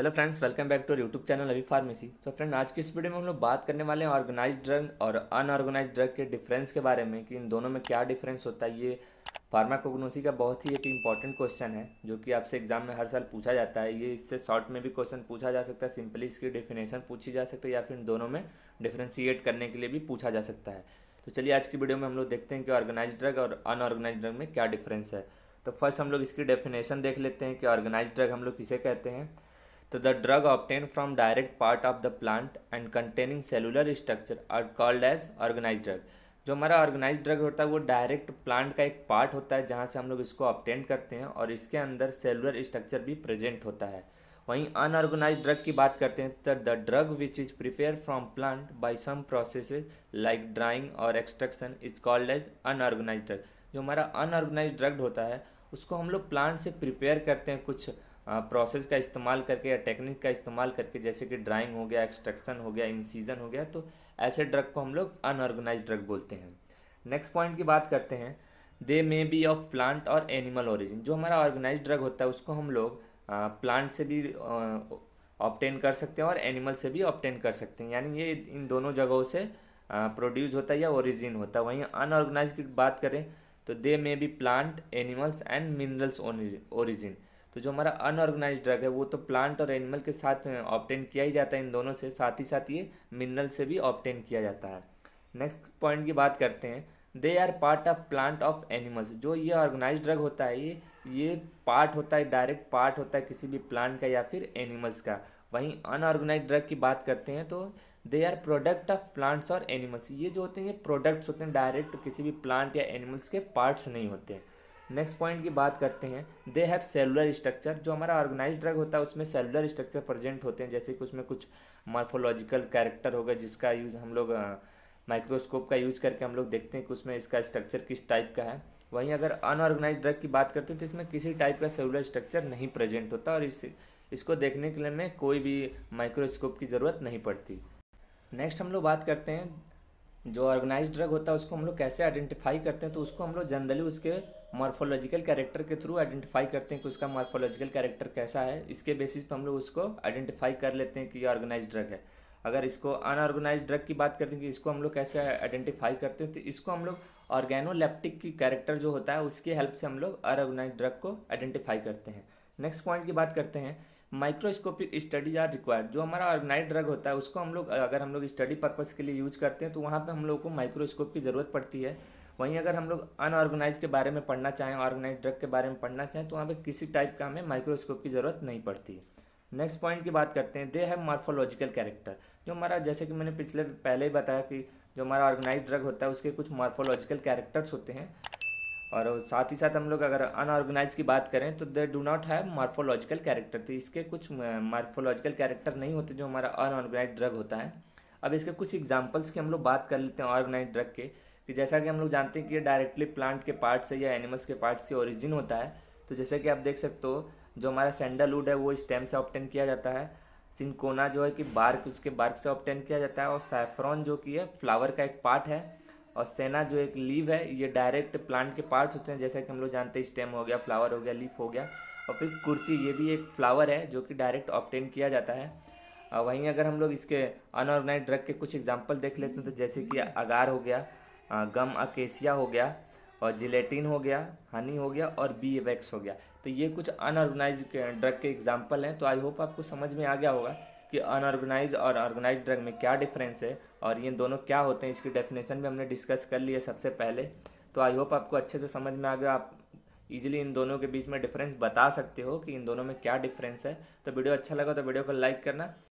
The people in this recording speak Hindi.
Hello friends, welcome back to YouTube channel अभी फार्मेसी। तो फ्रेंड, आज की इस वीडियो में हम लोग बात करने वाले हैं ऑर्गेनाइज्ड ड्रग और अनऑर्गेनाइज्ड ड्रग के डिफरेंस के बारे में कि इन दोनों में क्या डिफरेंस होता है। ये फार्माकोग्नोसी का बहुत ही एक इंपॉर्टेंट क्वेश्चन है जो कि आपसे एग्जाम में हर साल पूछा जाता है। ये इससे शॉर्ट में भी क्वेश्चन पूछा जा सकता है, सिंपली इसकी डेफिनेशन पूछी जा सकती है या फिर इन दोनों में डिफ्रेंशिएट करने के लिए भी पूछा जा सकता है। तो चलिए आज की वीडियो में हम लोग देखते हैं कि ऑर्गेनाइज्ड ड्रग और अनऑर्गेनाइज्ड ड्रग में क्या डिफरेंस है। तो फर्स्ट हम लोग इसकी डेफिनेशन देख लेते हैं कि ऑर्गेनाइज्ड ड्रग हम लोग किसे कहते हैं। तो the drug obtain from direct part of the plant and containing cellular structure are called as organised drug. जो हमारा ऑर्गेनाइज्ड ड्रग होता है वो डायरेक्ट प्लांट का एक पार्ट होता है जहाँ से हम लोग इसको ऑब्टेन करते हैं और इसके अंदर सेलुलर स्ट्रक्चर भी प्रेजेंट होता है। वहीं अनऑर्गेनाइज्ड ड्रग की बात करते हैं तो the drug which is prepare from plant by some processes like drying और extraction is called as unorganized drug. जो हमारा अनऑर्गेनाइज्ड ड्रग होता है उसको हम लोग प्लांट से प्रिपेयर करते हैं कुछ प्रोसेस का इस्तेमाल करके या टेक्निक का इस्तेमाल करके, जैसे कि ड्राइंग हो गया, एक्सट्रैक्शन हो गया, इंसीजन हो गया। तो ऐसे ड्रग को हम लोग अनऑर्गेनाइज्ड ड्रग बोलते हैं। नेक्स्ट पॉइंट की बात करते हैं, दे मे बी ऑफ प्लांट और एनिमल ओरिजिन। जो हमारा ऑर्गेनाइज्ड ड्रग होता है उसको हम लोग प्लांट से भी ऑब्टेन कर सकते हैं और एनिमल से भी ऑब्टेन कर सकते हैं, यानी ये इन दोनों जगहों से प्रोड्यूस होता है या ओरिजिन होता है। वहीं अनऑर्गेनाइज की बात करें तो they may be plant, animals and minerals origin. तो जो हमारा अनऑर्गेनाइज्ड ड्रग है वो तो प्लांट और एनिमल के साथ ऑब्टेन किया ही जाता है, इन दोनों से, साथ ही साथ ये मिनरल से भी ऑब्टेन किया जाता है। नेक्स्ट पॉइंट की बात करते हैं, they are part of plant of animals. जो ये ऑर्गेनाइज्ड ड्रग होता है ये पार्ट होता है, डायरेक्ट पार्ट होता है किसी भी प्लांट का या फिर एनिमल्स का। वहीं अनऑर्गेनाइज्ड ड्रग की बात करते हैं तो they are product of plants और एनिमल्स। ये जो होते हैं ये प्रोडक्ट्स होते हैं, डायरेक्ट किसी भी प्लांट या एनिमल्स के पार्ट्स नहीं होते हैं। नेक्स्ट पॉइंट की बात करते हैं, दे हैव सेलुलर स्ट्रक्चर। जो हमारा ऑर्गेनाइज्ड ड्रग होता है उसमें सेलुलर स्ट्रक्चर प्रेजेंट होते हैं, जैसे कि उसमें कुछ मॉर्फोलॉजिकल कैरेक्टर होगा जिसका यूज़ हम लोग माइक्रोस्कोप का यूज़ करके हम लोग देखते हैं कि उसमें इसका स्ट्रक्चर किस टाइप का है। वहीं अगर अनऑर्गेनाइज्ड ड्रग की बात करते हैं तो इसमें किसी टाइप का सेलुलर स्ट्रक्चर नहीं प्रेजेंट होता और इसको देखने के लिए में कोई भी माइक्रोस्कोप की ज़रूरत नहीं पड़ती। नेक्स्ट हम लोग बात करते हैं, जो ऑर्गेनाइज्ड ड्रग होता है उसको हम लोग कैसे आइडेंटिफाई करते हैं। तो उसको हम लोग जनरली उसके मॉर्फोलॉजिकल कैरेक्टर के थ्रू आइडेंटिफाई करते हैं कि उसका मॉर्फोलॉजिकल कैरेक्टर कैसा है। इसके बेसिस पर हम लोग उसको आइडेंटिफाई कर लेते हैं कि ये ऑर्गेनाइज्ड ड्रग है। अगर इसको अनऑर्गेनाइज्ड ड्रग की बात करते हैं कि इसको हम लोग कैसे आइडेंटिफाई करते हैं, तो इसको हम लोग ऑर्गेनोलेप्टिक की कैरेक्टर जो होता है उसकी हेल्प से हम लोग अनऑर्गेनाइज्ड ड्रग को आइडेंटिफाई करते हैं। नेक्स्ट पॉइंट की बात करते हैं, माइक्रोस्कोपिक स्टडीज आर रिक्वायर्ड। जो हमारा ऑर्गेनाइज्ड ड्रग होता है उसको हम लोग अगर हम लोग स्टडी पर्पस के लिए यूज करते हैं तो वहाँ पे हम लोग को माइक्रोस्कोप की ज़रूरत पड़ती है। वहीं अगर हम लोग अनऑर्गेनाइज के बारे में पढ़ना चाहें, ऑर्गेनाइज ड्रग के बारे में पढ़ना चाहें, तो वहाँ पे किसी टाइप का हमें माइक्रोस्कोप की ज़रूरत नहीं पड़ती। नेक्स्ट पॉइंट की बात करते हैं, दे हैव मार्फोलॉजिकल कैरेक्टर। जो हमारा, जैसे कि मैंने पहले ही बताया कि जो हमारा ऑर्गेनाइज ड्रग होता है उसके कुछ मार्फोलॉजिकल कैरेक्टर्स होते हैं। और साथ ही साथ हम लोग अगर अनऑर्गेनाइज की बात करें तो they do not have morphological character. तो इसके कुछ मार्फोलॉजिकल कैरेक्टर नहीं होते जो हमारा अनऑर्गेनाइज ड्रग होता है। अब इसके कुछ एग्जांपल्स की हम लोग बात कर लेते हैं ऑर्गेनाइज ड्रग के, कि जैसा कि हम लोग जानते हैं कि ये डायरेक्टली प्लांट के पार्ट से या एनिमल्स के पार्ट से ओरिजिन होता है। तो जैसे कि आप देख सकते हो, जो हमारा सैंडलवुड है वो स्टेम से ऑब्टेन किया जाता है। सिंकोना जो है कि बार्क, उसके बार्क से ऑब्टेन किया जाता है। और सैफरॉन जो कि है फ्लावर का एक पार्ट है। और सेना जो एक लीव है, ये डायरेक्ट प्लांट के पार्ट्स होते हैं, जैसा कि हम लोग जानते हैं स्टेम हो गया, फ्लावर हो गया, लीफ हो गया। और फिर कुर्ची, ये भी एक फ्लावर है जो कि डायरेक्ट ऑब्टेन किया जाता है। वहीं अगर हम लोग इसके अनऑर्गेनाइज्ड ड्रग के कुछ एग्जांपल देख लेते हैं तो जैसे कि अगार हो गया, गम अकेसिया हो गया, और जिलेटिन हो गया, हनी हो गया, और बी वैक्स हो गया। तो ये कुछ अनऑर्गेनाइज ड्रग के एग्जांपल हैं। तो आई होप आपको समझ में आ गया होगा कि अनऑर्गेनाइज और ऑर्गेनाइज ड्रग में क्या डिफरेंस है और ये दोनों क्या होते हैं। इसकी डेफिनेशन भी हमने डिस्कस कर ली है सबसे पहले। तो आई होप आपको अच्छे से समझ में आ गया। आप इजीली इन दोनों के बीच में डिफरेंस बता सकते हो कि इन दोनों में क्या डिफरेंस है। तो वीडियो अच्छा लगा तो वीडियो को लाइक करना।